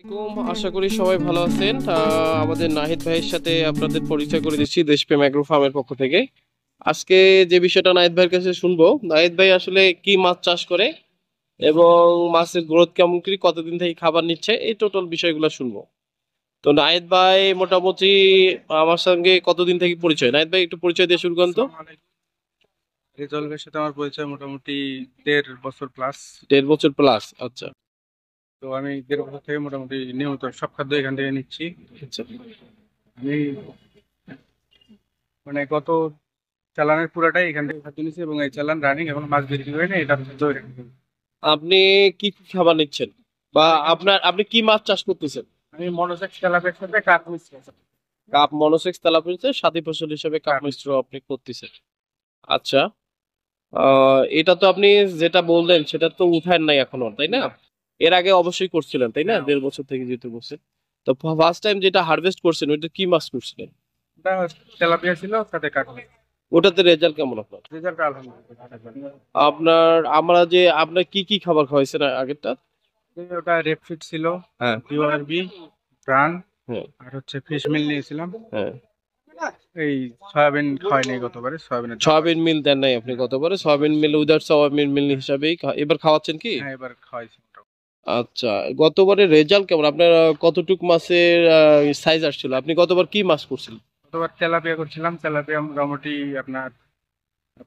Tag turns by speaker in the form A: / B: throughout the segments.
A: আশা করি সবাই ভালো আছেন। আমাদের নাহিদ ভাইয়ের সাথে আপনাদের পরিচয় করে দিচ্ছি দেশপ্রেম অ্যাগ্রো ফার্মের পক্ষ থেকে। আজকে যে বিষয়টা নাহিদ ভাইয়ের কাছে শুনবো, নাহিদ ভাই আসলে কি মাছ চাষ করে এবং মাছের গ্রোথ কেমন, কি কতদিন থেকে খাবার নিচ্ছে, এই টোটাল বিষয়গুলো শুনবো। তো নাহিদ ভাই মোটামুটি আমার সঙ্গে কতদিন থেকে পরিচয়? নাহিদ ভাই একটু পরিচয় দিয়ে শুরু করেন তো।
B: আসসালামু আলাইকুম। রেজলভের সাথে আমার পরিচয় মোটামুটি 1.5 বছর প্লাস।
A: 1.5 বছর প্লাস, আচ্ছা
B: তো আমি 1.5 বছর থেকে মোটামুটি নিয়মিত সব খাদ্য এখান থেকে নিচ্ছি।
A: আচ্ছা।
B: আমি মানে গত চালানের পুরাটাই এখান থেকে খাদ্য নিচ্ছি এবং এই চালান রানিং, এখন মাছ বিক্রি করে না, এটা খাদ্য এখান থেকে।
A: আপনি কি কি খাবার নিচ্ছেন বা আপনি কি মাছ চাষ করতেছেন?
B: আমি মনোসেক্স তেলাপিয়ার সাথে কাপ মিক্স
A: কাপ মনোসেক্স তেলাপিয়াতে সাথী ফসল হিসেবে কাপ
B: কাপ
A: মিশ্র আপনি করতেছেন। আচ্ছা। এটা তো আপনি যেটা বললেন সেটা তো উঠায় নাই এখনো, তাই না? এর আগে অবশ্যই করছিলেন, তাই না?
B: হ্যাঁ,
A: 1.5 বছর থেকে যেহেতু বলছেন। তো ফার্স্ট টাইম যেটা হারভেস্ট করছেন ওইটা কি মাছ করছিলেন?
B: ওটা তেলাপিয়া ছিল, সাথে কাপ মিক্স।
A: ওটাতে রেজাল্ট কেমন আপনার?
B: রেজাল্ট আলহামদুলিল্লাহ।
A: আপনার কি কি খাবার খাওয়াইছেন আগেরটা?
B: ওটা রেপফিট ছিল,
A: হ্যাঁ
B: ইউআরবি, প্রাণ,
A: হ্যাঁ
B: আর হচ্ছে ফিশ মিল নিয়েছিলাম।
A: হ্যাঁ।
B: এই সয়াবিন খাওয়াই গতবারে, সয়াবিনের দাম
A: সয়াবিন মিল দেন নাই আপনি গতবারে? Soybean meal without soybean meal হিসাবেই এবার খাওয়াচ্ছেন কি?
B: হ্যাঁ, এবার খাওয়াইছি মোটামুটি।
A: আচ্ছা। গতবারের রেজাল্ট কেমন আপনার? কতটুক মাছের সাইজ আসছিল? আপনি গতবার কি মাছ করছিলেন?
B: গতবার তেলাপিয়া করছিলাম, তেলাপিয়া মোটামুটি আপনার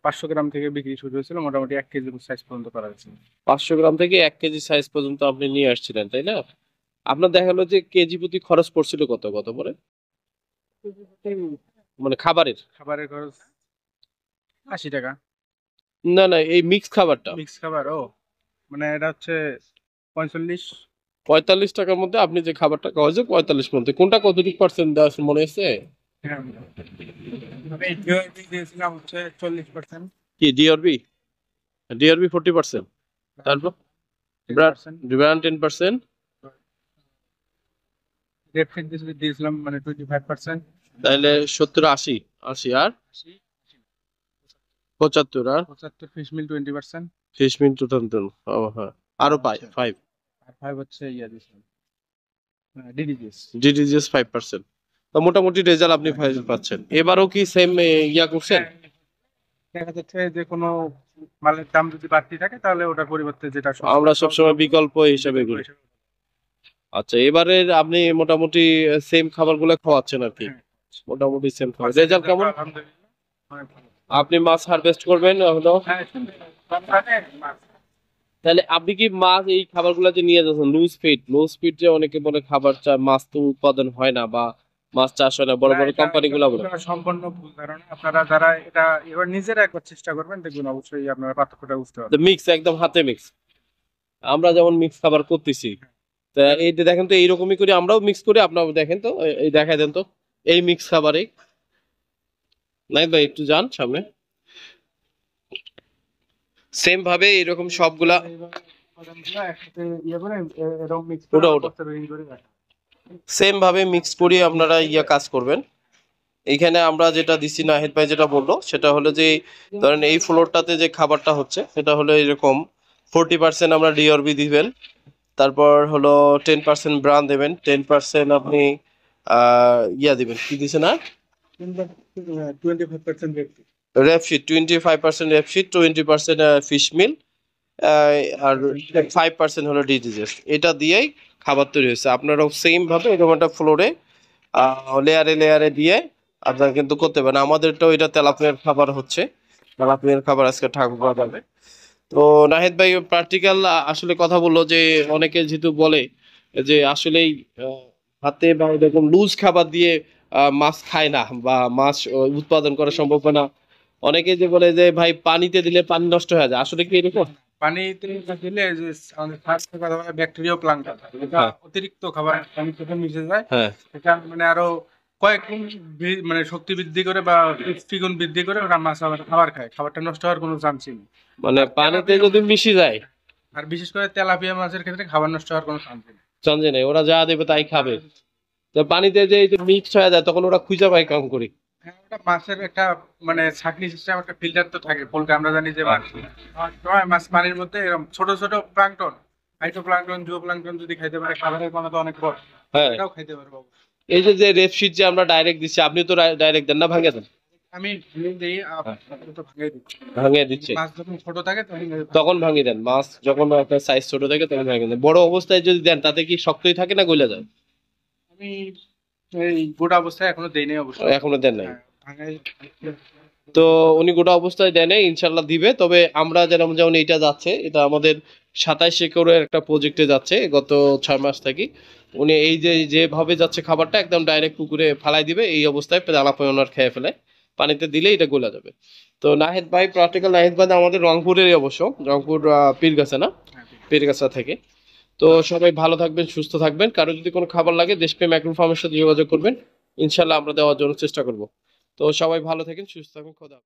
B: 500 গ্রাম থেকে বিক্রি শুরু হয়েছিল, মোটামুটি 1 কেজি সাইজ পর্যন্ত করা হয়েছে।
A: 500 গ্রাম থেকে 1 কেজি সাইজ পর্যন্ত আপনি নিয়ে আসছিলেন, তাই না? আপনার দেখা গেলো যে কেজি প্রতি খরচ পড়ছিল কত গতবারে, মানে খাবারের?
B: খাবারের খরচ 80 টাকা।
A: না না, এই মিক্স খাবারটা।
B: মিক্স খাবার, ও মানে এটা হচ্ছে 45।
A: 45 টাকার মধ্যে আপনি যে খাবারটা খাওয়াছে 45 মধ্যে কোনটা কতটুকু পার্সেন্ট দেওয়া আছে মনে আছে?
B: হ্যাঁ, আমি ডিওআরপি দিয়েছিলাম হচ্ছে 40%।
A: কি ডিআরবি? ডিআরবি 40%, তারপর
B: 10%।
A: ব্র্যান্ড 10%,
B: রেডফিট দিয়েছিলাম মানে 25%।
A: তাহলে 70 80, 80 আর 75 আর
B: 75 ফিশ মিল 20%।
A: ফিশ মিন টু টান। ও হ্যাঁ, আরো পাই
B: আচ্ছা,
A: 5।
B: আর 5 হচ্ছে ইয়া দিয়েছিলাম, ডিডিজিএস।
A: ডিডিজিএস 5%। তো মোটামুটি রেজাল্ট আপনি পাচ্ছেন। এবারও কি সেম ইয়া করছেন?
B: দেখা যাচ্ছে যে কোনো মালের দাম যদি বাড়তি থাকে তাহলে ওটার পরিবর্তে যেটা
A: আমরা সবসময় বিকল্প হিসাবে
B: বিকল্প
A: করি।
B: হিসেবে।
A: আচ্ছা, এবারে আপনি মোটামুটি সেম খাবারগুলো খাওয়াচ্ছেন আর কি?
B: হ্যাঁ,
A: মোটামুটি সেম খাবার। রেজাল্ট কেমন?
B: আলহামদুলিল্লাহ অনেক ভালো।
A: আপনি মাছ হারভেস্ট করবেন হলো,
B: হ্যাঁ, রমজানে মাছ।
A: তাহলে আপনি কি মাছ এই খাবারগুলো যে নিয়ে যাচ্ছেন লুজ ফিট যে অনেকে বলে খাবার মাছ তো উৎপাদন হয় না বা মাছ চাষ হয় না, বড়
B: না,
A: বড়
B: এটা
A: কোম্পানি গুলা বলে।
B: এটা সম্পূর্ণ ভুল ধারণা। আপনারা যারা এটা এবার নিজেরা একবার চেষ্টা করবেন, দেখবেন অবশ্যই আপনারা পার্থক্যটা বুঝতে পারবেন।
A: মিক্স, একদম হাতে মিক্স। আমরা যেমন মিক্স খাবার করতেছি, তা এই যে দেখেন তো এইরকমই করি আমরাও মিক্স করি। আপনারা দেখেন তো, এই দেখাই দেন তো এই মিক্স খাবারে। নাই ভাই একটু যান সামনে। সেম ভাবে এরকম সবগুলা
B: উপাদানগুলো একসাথে ইয়ে করে এরকম মিক্স করে
A: ওটা
B: আবার
A: ওটা
B: বস্তায় প্যাকিং করে রাখা।
A: সেম ভাবে মিক্স করি আপনারা কাজ করবেন। এইখানে আমরা যেটা দিছি, নাহিদ ভাই যেটা বললো সেটা হলো যে ধরেন এই ফ্লোরটাতে যে খাবারটা হচ্ছে সেটা হলো এরকম 40% আমরা ডিআরবি দিবেন, তারপর হলো 10% ব্রান দেবেন, 10% আপনি দিবেন কি দিছে না
B: 25% ব্যক্তি।
A: রেপশিট, 25% রেপশিট, 20% ফিশ মিল, আর 5% হলো ডিডিজেস। এটা দিয়েই খাবার তৈরি হয়েছে। আপনারাও সেম ভাবে এরকম একটা ফ্লোরে লেয়ারে লেয়ারে দিয়ে আপনারা কিন্তু করতে পারেন। আমাদেরটাও এটা তেলাপিয়ার খাবার হচ্ছে, তেলাপিয়ার খাবার আজকে ঠাকুর যাবে। তো নাহিদ ভাই প্র্যাকটিক্যাল আসলে কথা বললো যে অনেকে যেহেতু বলে যে আসলেই হাতে বা এরকম লুজ খাবার দিয়ে মাছ খায় না বা মাছ উৎপাদন করা সম্ভব হয় না। অনেকে যে বলে যে ভাই পানিতে দিলে পানি নষ্ট হয়ে যায়, আসলে কি এরকম?
B: পানিতে দিলে যে আমাদের ফার্স্ট কথা বলে ব্যাকটেরিয়া প্লাঙ্কটন, এটা
A: হ্যাঁ
B: অতিরিক্ত খাবার পানির সাথে মিশে যায়।
A: হ্যাঁ।
B: এটা মানে আরো কয়েক গুণ মানে শক্তি বৃদ্ধি করে বা পুষ্টিগুণ বৃদ্ধি করে ওরা মাছ আবার খাবার খায়, খাবারটা নষ্ট হওয়ার কোনো চান্সই নেই।
A: মানে
B: আর
A: পানিতে
B: তেলাপিয়া
A: যদি মিশে যায়
B: আর বিশেষ করে তেলাপিয়া মাছের ক্ষেত্রে খাবার নষ্ট হওয়ার কোনো চান্সই নেই।
A: সন্দেহ নেই, ওরা যা দেবে তাই খাবে। তো পানিতে যে মিক্স হয়ে যায় তখন ওরা খুঁজে পায় কাম করি।
B: হ্যাঁ, ওটা মাছের একটা মানে ছাঁকনি সিস্টেম, একটা ফিল্টার তো থাকে পোলট্রি, আমরা জানি যে মাছ মাছ পানির মধ্যে এরকম ছোট ছোট প্লাঙ্কটন ফাইটোপ্লাঙ্কটন জুওপ্লাঙ্কটন যদি খাইতে পারে, খাবারের কণা তো অনেক বড়,
A: হ্যাঁ,
B: এটাও খাইতে পারবো।
A: এই যে রেপশিট যে আমরা ডাইরেক্ট দিচ্ছি, আপনি তো ডাইরেক্ট দেন না, ভাঙে দেন?
B: আমি ভেঙে দিই,
A: হ্যাঁ,
B: আপনি তো ভাঙিয়ে দিচ্ছি।
A: ভাঙিয়ে দিচ্ছে।
B: মাছ যখন ছোট থাকে তখন
A: তখন ভাঙিয়ে দেন, মাছ যখন আপনার সাইজ ছোট থাকে তখন ভাঙিয়ে দেন। বড় অবস্থায় যদি দেন তাতে কি শক্তই থাকে না গলে যায়?
B: আমি এই গোটা অবস্থায় এখনো দেই নাই অবশ্য।
A: এখনো দেন নাই?
B: হ্যাঁ, ভাঙাই।
A: তো উনি গোটা অবস্থায় দেয় নাই, ইনশাল্লাহ দিবে। তবে আমরা যেমন যেমন এইটা যাচ্ছে, এটা আমাদের 27 একরের একটা প্রজেক্টে যাচ্ছে গত 6 মাস থেকে। উনি এই যে যেভাবে যাচ্ছে খাবারটা একদম ডাইরেক্ট পুকুরে ফালাই দিবে, এই অবস্থায় দানা পয়নার খেয়ে ফেলে, পানিতে দিলে এটা গলে যাবে। তো নাহিদ ভাই, প্র্যাকটিক্যাল নাহিদ ভাই আমাদের রংপুরেরই অবশ্য, রংপুর পীরগাছা না,
B: হ্যাঁ,
A: পীরগাছা থেকে। তো সবাই ভালো থাকবেন, সুস্থ থাকবেন। কারো যদি কোনো খাবার লাগে দেশপ্রেম অ্যাগ্রো ফার্মের সাথে যোগাযোগ করবেন, ইনশাল্লাহ আমরা দেওয়ার জন্য চেষ্টা করব। তো সবাই ভালো থাকেন, সুস্থ থাকবেন, খোদা হাফেজ।